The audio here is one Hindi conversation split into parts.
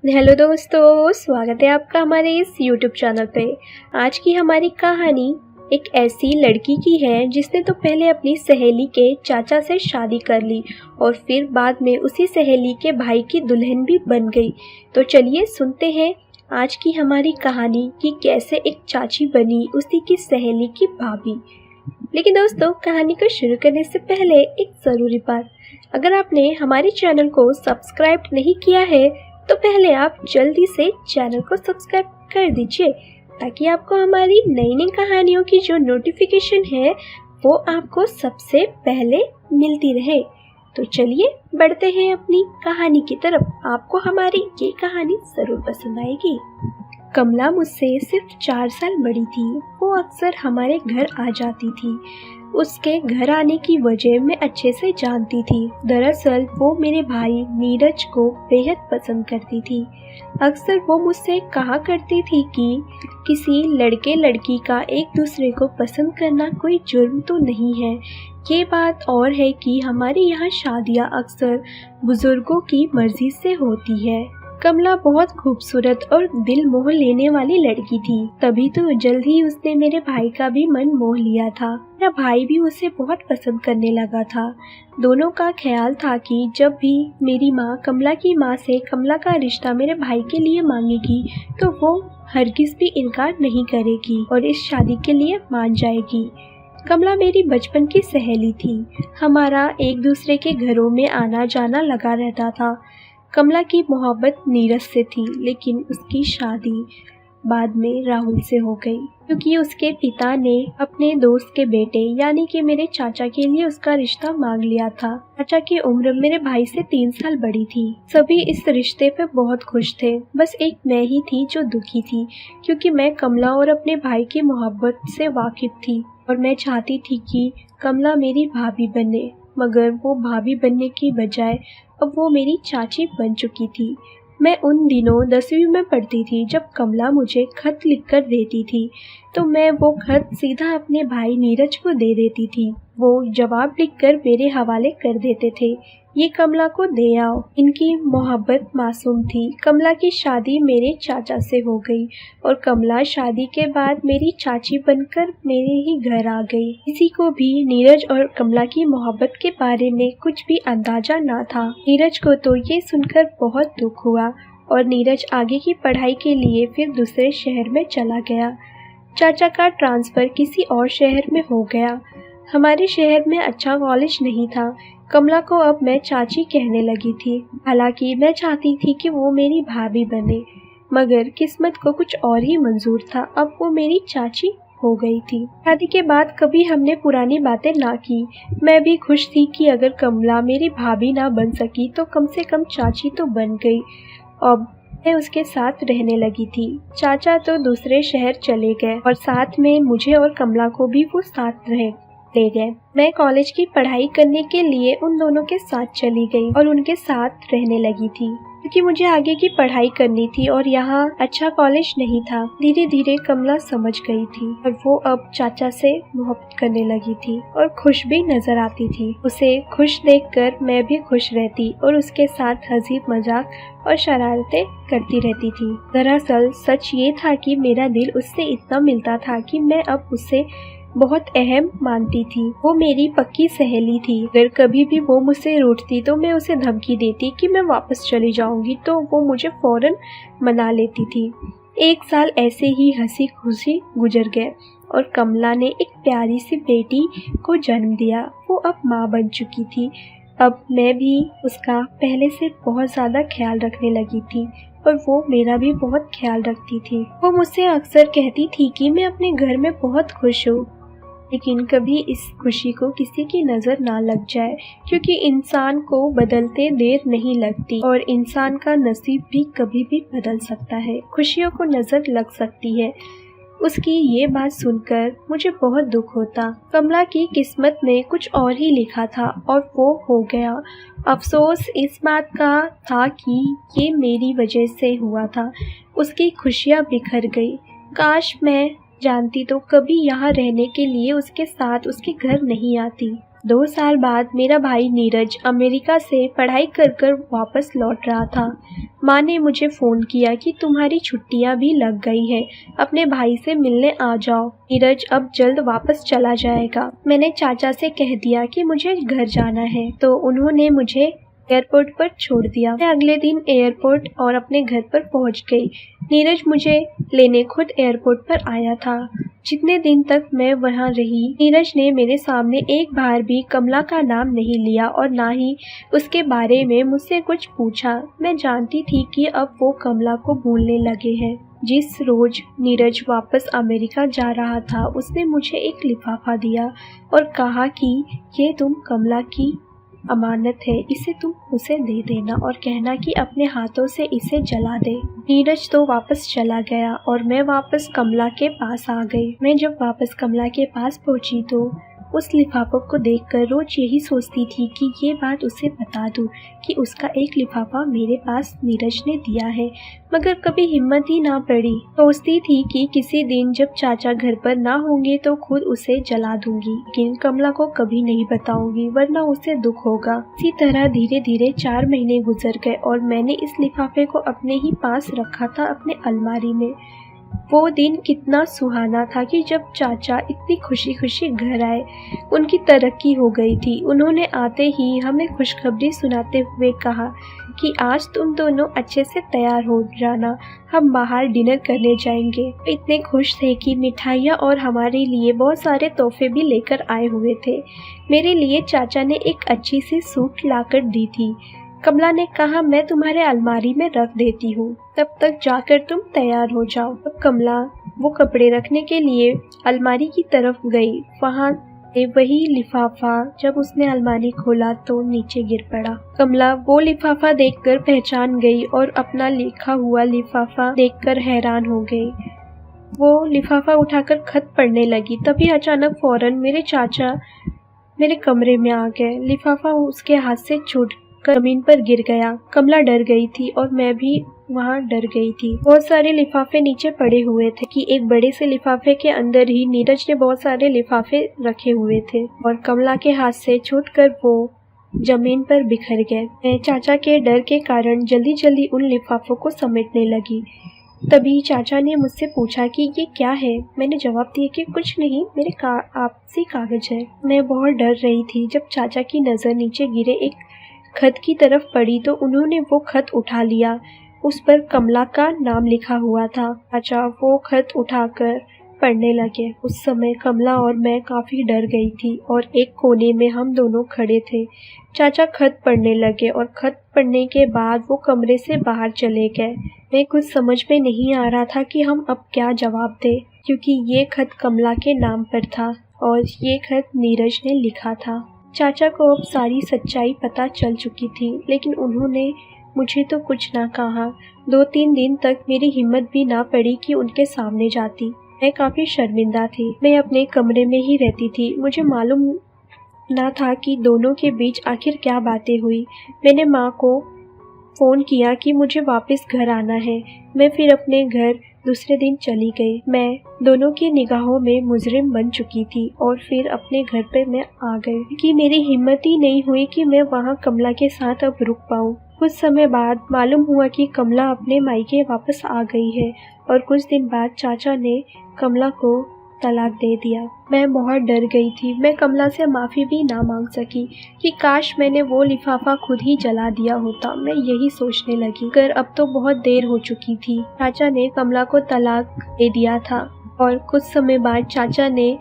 हेलो दोस्तों, स्वागत है आपका हमारे इस YouTube चैनल पे। आज की हमारी कहानी एक ऐसी लड़की की है जिसने तो पहले अपनी सहेली के चाचा से शादी कर ली और फिर बाद में उसी सहेली के भाई की दुल्हन भी बन गई। तो चलिए सुनते हैं आज की हमारी कहानी कि कैसे एक चाची बनी उसी की सहेली की भाभी। लेकिन दोस्तों, कहानी को शुरू करने से पहले एक ज़रूरी बात, अगर आपने हमारे चैनल को सब्सक्राइब नहीं किया है तो पहले आप जल्दी से चैनल को सब्सक्राइब कर दीजिए ताकि आपको हमारी नई नई कहानियों की जो नोटिफिकेशन है वो आपको सबसे पहले मिलती रहे। तो चलिए बढ़ते हैं अपनी कहानी की तरफ। आपको हमारी ये कहानी ज़रूर पसंद आएगी। कमला मुझसे सिर्फ 4 साल बड़ी थी। वो अक्सर हमारे घर आ जाती थी। उसके घर आने की वजह मैं अच्छे से जानती थी। दरअसल वो मेरे भाई नीरज को बेहद पसंद करती थी। अक्सर वो मुझसे कहा करती थी कि किसी लड़के लड़की का एक दूसरे को पसंद करना कोई जुर्म तो नहीं है। ये बात और है कि हमारे यहाँ शादियाँ अक्सर बुजुर्गों की मर्जी से होती है। कमला बहुत खूबसूरत और दिल मोह लेने वाली लड़की थी, तभी तो जल्द ही उसने मेरे भाई का भी मन मोह लिया था। मेरा भाई भी उसे बहुत पसंद करने लगा था। दोनों का ख्याल था कि जब भी मेरी माँ कमला की माँ से कमला का रिश्ता मेरे भाई के लिए मांगेगी तो वो हरगिज भी इनकार नहीं करेगी और इस शादी के लिए मान जाएगी। कमला मेरी बचपन की सहेली थी। हमारा एक दूसरे के घरों में आना जाना लगा रहता था। कमला की मोहब्बत नीरज से थी, लेकिन उसकी शादी बाद में राहुल से हो गई क्योंकि उसके पिता ने अपने दोस्त के बेटे यानी कि मेरे चाचा के लिए उसका रिश्ता मांग लिया था। चाचा की उम्र मेरे भाई से 3 साल बड़ी थी। सभी इस रिश्ते पे बहुत खुश थे, बस एक मैं ही थी जो दुखी थी क्योंकि मैं कमला और अपने भाई की मोहब्बत से वाकिफ थी और मैं चाहती थी कि कमला मेरी भाभी बने, मगर वो भाभी बनने की बजाय अब वो मेरी चाची बन चुकी थी। मैं उन दिनों 10वीं में पढ़ती थी जब कमला मुझे खत लिखकर देती थी तो मैं वो खत सीधा अपने भाई नीरज को दे देती थी। वो जवाब लिखकर मेरे हवाले कर देते थे, ये कमला को दे आओ। इनकी मोहब्बत मासूम थी। कमला की शादी मेरे चाचा से हो गई और कमला शादी के बाद मेरी चाची बनकर मेरे ही घर आ गई। किसी को भी नीरज और कमला की मोहब्बत के बारे में कुछ भी अंदाजा ना था। नीरज को तो ये सुनकर बहुत दुख हुआ और नीरज आगे की पढ़ाई के लिए फिर दूसरे शहर में चला गया। चाचा का ट्रांसफ़र किसी और शहर में हो गया। हमारे शहर में अच्छा कॉलेज नहीं था। कमला को अब मैं चाची कहने लगी थी। हालांकि मैं चाहती थी कि वो मेरी भाभी बने, मगर किस्मत को कुछ और ही मंजूर था। अब वो मेरी चाची हो गई थी। शादी के बाद कभी हमने पुरानी बातें ना की। मैं भी खुश थी कि अगर कमला मेरी भाभी ना बन सकी तो कम से कम चाची तो बन गई। अब मैं उसके साथ रहने लगी थी। चाचा तो दूसरे शहर चले गए और साथ में मुझे और कमला को भी वो साथ ले गए। मैं कॉलेज की पढ़ाई करने के लिए उन दोनों के साथ चली गई और उनके साथ रहने लगी थी क्योंकि मुझे आगे की पढ़ाई करनी थी और यहाँ अच्छा कॉलेज नहीं था। धीरे धीरे कमला समझ गई थी और वो अब चाचा से मोहब्बत करने लगी थी और खुश भी नजर आती थी। उसे खुश देखकर मैं भी खुश रहती और उसके साथ हंसी मजाक और शरारतें करती रहती थी। दरअसल सच ये था कि मेरा दिल उससे इतना मिलता था कि मैं अब उससे बहुत अहम मानती थी। वो मेरी पक्की सहेली थी। अगर कभी भी वो मुझसे रूठती तो मैं उसे धमकी देती कि मैं वापस चली जाऊंगी तो वो मुझे फौरन मना लेती थी। 1 साल ऐसे ही हंसी खुशी गुजर गए और कमला ने एक प्यारी सी बेटी को जन्म दिया। वो अब माँ बन चुकी थी। अब मैं भी उसका पहले से बहुत ज़्यादा ख्याल रखने लगी थी और वो मेरा भी बहुत ख्याल रखती थी। वो मुझसे अक्सर कहती थी कि मैं अपने घर में बहुत खुश हूँ, लेकिन कभी इस खुशी को किसी की नज़र ना लग जाए क्योंकि इंसान को बदलते देर नहीं लगती और इंसान का नसीब भी कभी भी बदल सकता है। खुशियों को नज़र लग सकती है। उसकी ये बात सुनकर मुझे बहुत दुख होता। कमला की किस्मत में कुछ और ही लिखा था और वो हो गया। अफसोस इस बात का था कि ये मेरी वजह से हुआ था। उसकी खुशियाँ बिखर गई। काश मैं जानती तो कभी यहाँ रहने के लिए उसके साथ उसके घर नहीं आती। 2 साल बाद मेरा भाई नीरज अमेरिका से पढ़ाई कर कर वापस लौट रहा था। माँ ने मुझे फ़ोन किया कि तुम्हारी छुट्टियाँ भी लग गई हैं, अपने भाई से मिलने आ जाओ, नीरज अब जल्द वापस चला जाएगा। मैंने चाचा से कह दिया कि मुझे घर जाना है, तो उन्होंने मुझे एयरपोर्ट पर छोड़ दिया। मैं अगले दिन एयरपोर्ट और अपने घर पर पहुंच गई। नीरज मुझे लेने खुद एयरपोर्ट पर आया था। जितने दिन तक मैं वहां रही, नीरज ने मेरे सामने एक बार भी कमला का नाम नहीं लिया और ना ही उसके बारे में मुझसे कुछ पूछा। मैं जानती थी कि अब वो कमला को भूलने लगे हैं। जिस रोज नीरज वापस अमेरिका जा रहा था, उसने मुझे एक लिफाफा दिया और कहा कि ये तुम कमला की अमानत है, इसे तुम उसे दे देना और कहना कि अपने हाथों से इसे जला दे। नीरज तो वापस चला गया और मैं वापस कमला के पास आ गई। मैं जब वापस कमला के पास पहुंची तो उस लिफाफे को देखकर रोज यही सोचती थी कि ये बात उसे बता दूं कि उसका एक लिफाफा मेरे पास नीरज ने दिया है, मगर कभी हिम्मत ही ना पड़ी। सोचती थी कि किसी दिन जब चाचा घर पर ना होंगे तो खुद उसे जला दूंगी, लेकिन कमला को कभी नहीं बताऊंगी वरना उसे दुख होगा। इसी तरह धीरे धीरे 4 महीने गुजर गए और मैंने इस लिफाफे को अपने ही पास रखा था, अपने अलमारी में। वो दिन कितना सुहाना था कि जब चाचा इतनी खुशी खुशी घर आए। उनकी तरक्की हो गई थी। उन्होंने आते ही हमें खुशखबरी सुनाते हुए कहा कि आज तुम दोनों अच्छे से तैयार हो जाना, हम बाहर डिनर करने जाएंगे। इतने खुश थे कि मिठाइयाँ और हमारे लिए बहुत सारे तोहफे भी लेकर आए हुए थे। मेरे लिए चाचा ने एक अच्छी सी सूट लाकर दी थी। कमला ने कहा, मैं तुम्हारे अलमारी में रख देती हूँ, तब तक जाकर तुम तैयार हो जाओ। तब कमला वो कपड़े रखने के लिए अलमारी की तरफ गई। वहाँ वही लिफाफा जब उसने अलमारी खोला तो नीचे गिर पड़ा। कमला वो लिफाफा देखकर पहचान गई और अपना लिखा हुआ लिफाफा देखकर हैरान हो गई। वो लिफाफा उठाकर खत पढ़ने लगी। तभी अचानक फौरन मेरे चाचा मेरे कमरे में आ गए। लिफाफा उसके हाथ से छूट जमीन पर गिर गया। कमला डर गई थी और मैं भी वहाँ डर गई थी। बहुत सारे लिफाफे नीचे पड़े हुए थे कि एक बड़े से लिफाफे के अंदर ही नीरज ने बहुत सारे लिफाफे रखे हुए थे और कमला के हाथ से छूटकर वो जमीन पर बिखर गए। मैं चाचा के डर के कारण जल्दी जल्दी उन लिफाफों को समेटने लगी। तभी चाचा ने मुझसे पूछा कि ये क्या है। मैंने जवाब दिया कि कुछ नहीं, मेरे आपसी कागज है। मैं बहुत डर रही थी। जब चाचा की नज़र नीचे गिरे एक खत की तरफ पड़ी तो उन्होंने वो खत उठा लिया। उस पर कमला का नाम लिखा हुआ था। चाचा वो खत उठाकर पढ़ने लगे। उस समय कमला और मैं काफ़ी डर गई थी और एक कोने में हम दोनों खड़े थे। चाचा खत पढ़ने लगे और खत पढ़ने के बाद वो कमरे से बाहर चले गए। मैं कुछ समझ में नहीं आ रहा था कि हम अब क्या जवाब दें, क्योंकि ये खत कमला के नाम पर था और ये खत नीरज ने लिखा था। चाचा को अब सारी सच्चाई पता चल चुकी थी, लेकिन उन्होंने मुझे तो कुछ ना कहा। 2-3 दिन तक मेरी हिम्मत भी ना पड़ी कि उनके सामने जाती। मैं काफ़ी शर्मिंदा थी। मैं अपने कमरे में ही रहती थी। मुझे मालूम ना था कि दोनों के बीच आखिर क्या बातें हुई। मैंने माँ को फ़ोन किया कि मुझे वापस घर आना है। मैं फिर अपने घर दूसरे दिन चली गई। मैं दोनों की निगाहों में मुजरिम बन चुकी थी और फिर अपने घर पे मैं आ गई कि मेरी हिम्मत ही नहीं हुई कि मैं वहाँ कमला के साथ अब रुक पाऊँ। कुछ समय बाद मालूम हुआ कि कमला अपने मायके वापस आ गई है और कुछ दिन बाद चाचा ने कमला को तलाक दे दिया। मैं बहुत डर गई थी। मैं कमला से माफ़ी भी ना मांग सकी कि काश मैंने वो लिफाफा खुद ही जला दिया होता। मैं यही सोचने लगी, कर अब तो बहुत देर हो चुकी थी। चाचा ने कमला को तलाक दे दिया था और कुछ समय बाद चाचा ने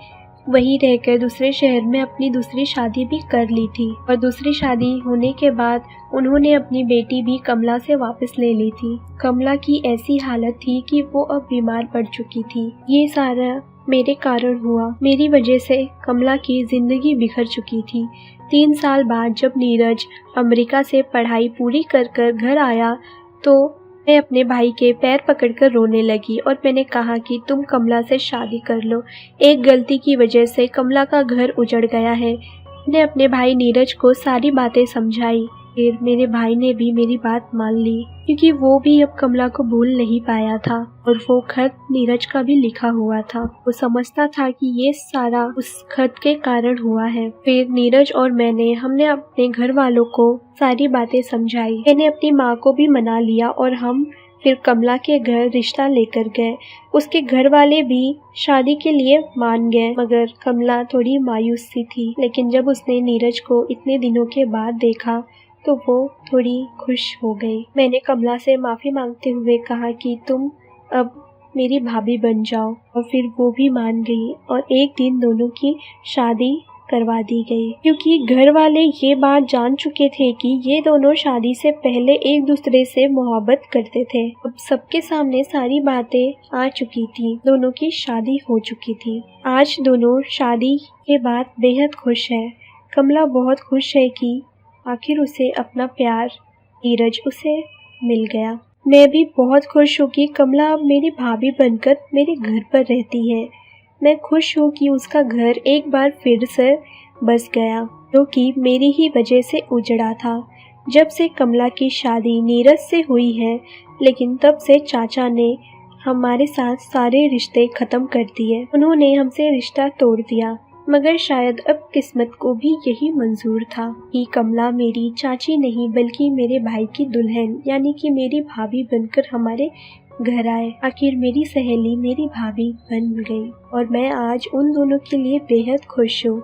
वहीं रहकर दूसरे शहर में अपनी दूसरी शादी भी कर ली थी और दूसरी शादी होने के बाद उन्होंने अपनी बेटी भी कमला से वापस ले ली थी। कमला की ऐसी हालत थी कि वो अब बीमार पड़ चुकी थी। ये सारा मेरे कारण हुआ। मेरी वजह से कमला की जिंदगी बिखर चुकी थी। 3 साल बाद जब नीरज अमेरिका से पढ़ाई पूरी कर घर आया तो मैं अपने भाई के पैर पकड़कर रोने लगी और मैंने कहा कि तुम कमला से शादी कर लो। एक गलती की वजह से कमला का घर उजड़ गया है। मैंने अपने भाई नीरज को सारी बातें समझाई। फिर मेरे भाई ने भी मेरी बात मान ली, क्योंकि वो भी अब कमला को भूल नहीं पाया था और वो खत नीरज का भी लिखा हुआ था। वो समझता था कि ये सारा उस खत के कारण हुआ है। फिर नीरज और हमने अपने घर वालों को सारी बातें समझाई। मैंने अपनी माँ को भी मना लिया और हम फिर कमला के घर रिश्ता लेकर गए। उसके घर वाले भी शादी के लिए मान गए, मगर कमला थोड़ी मायूस सी थी। लेकिन जब उसने नीरज को इतने दिनों के बाद देखा तो वो थोड़ी खुश हो गई। मैंने कमला से माफ़ी मांगते हुए कहा कि तुम अब मेरी भाभी बन जाओ, और फिर वो भी मान गई और एक दिन दोनों की शादी करवा दी गई, क्योंकि घर वाले ये बात जान चुके थे कि ये दोनों शादी से पहले एक दूसरे से मोहब्बत करते थे। अब सबके सामने सारी बातें आ चुकी थी, दोनों की शादी हो चुकी थी। आज दोनों शादी के बाद बेहद खुश है। कमला बहुत खुश है कि आखिर उसे अपना प्यार नीरज उसे मिल गया। मैं भी बहुत खुश हूँ कि कमला अब मेरी भाभी बनकर मेरे घर पर रहती है। मैं खुश हूँ कि उसका घर एक बार फिर से बस गया, जो कि मेरी ही वजह से उजड़ा था। जब से कमला की शादी नीरज से हुई है, लेकिन तब से चाचा ने हमारे साथ सारे रिश्ते खत्म कर दिए। उन्होंने हमसे रिश्ता तोड़ दिया, मगर शायद अब किस्मत को भी यही मंजूर था कि कमला मेरी चाची नहीं बल्कि मेरे भाई की दुल्हन यानी कि मेरी भाभी बनकर हमारे घर आए। आखिर मेरी सहेली मेरी भाभी बन गई और मैं आज उन दोनों के लिए बेहद खुश हूँ।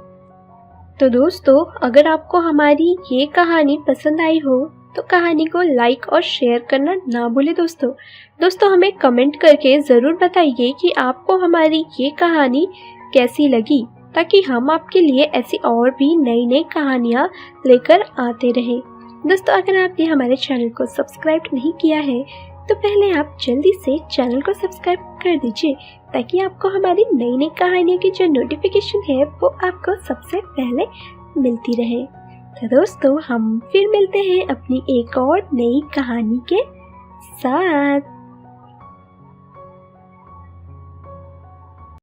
तो दोस्तों, अगर आपको हमारी ये कहानी पसंद आई हो तो कहानी को लाइक और शेयर करना ना भूले। दोस्तों हमें कमेंट करके ज़रूर बताइए कि आपको हमारी ये कहानी कैसी लगी, ताकि हम आपके लिए ऐसी और भी नई नई कहानियाँ लेकर आते रहें। दोस्तों, अगर आपने हमारे चैनल को सब्सक्राइब नहीं किया है तो पहले आप जल्दी से चैनल को सब्सक्राइब कर दीजिए, ताकि आपको हमारी नई नई कहानियों की जो नोटिफिकेशन है वो आपको सबसे पहले मिलती रहे। तो दोस्तों, हम फिर मिलते हैं अपनी एक और नई कहानी के साथ।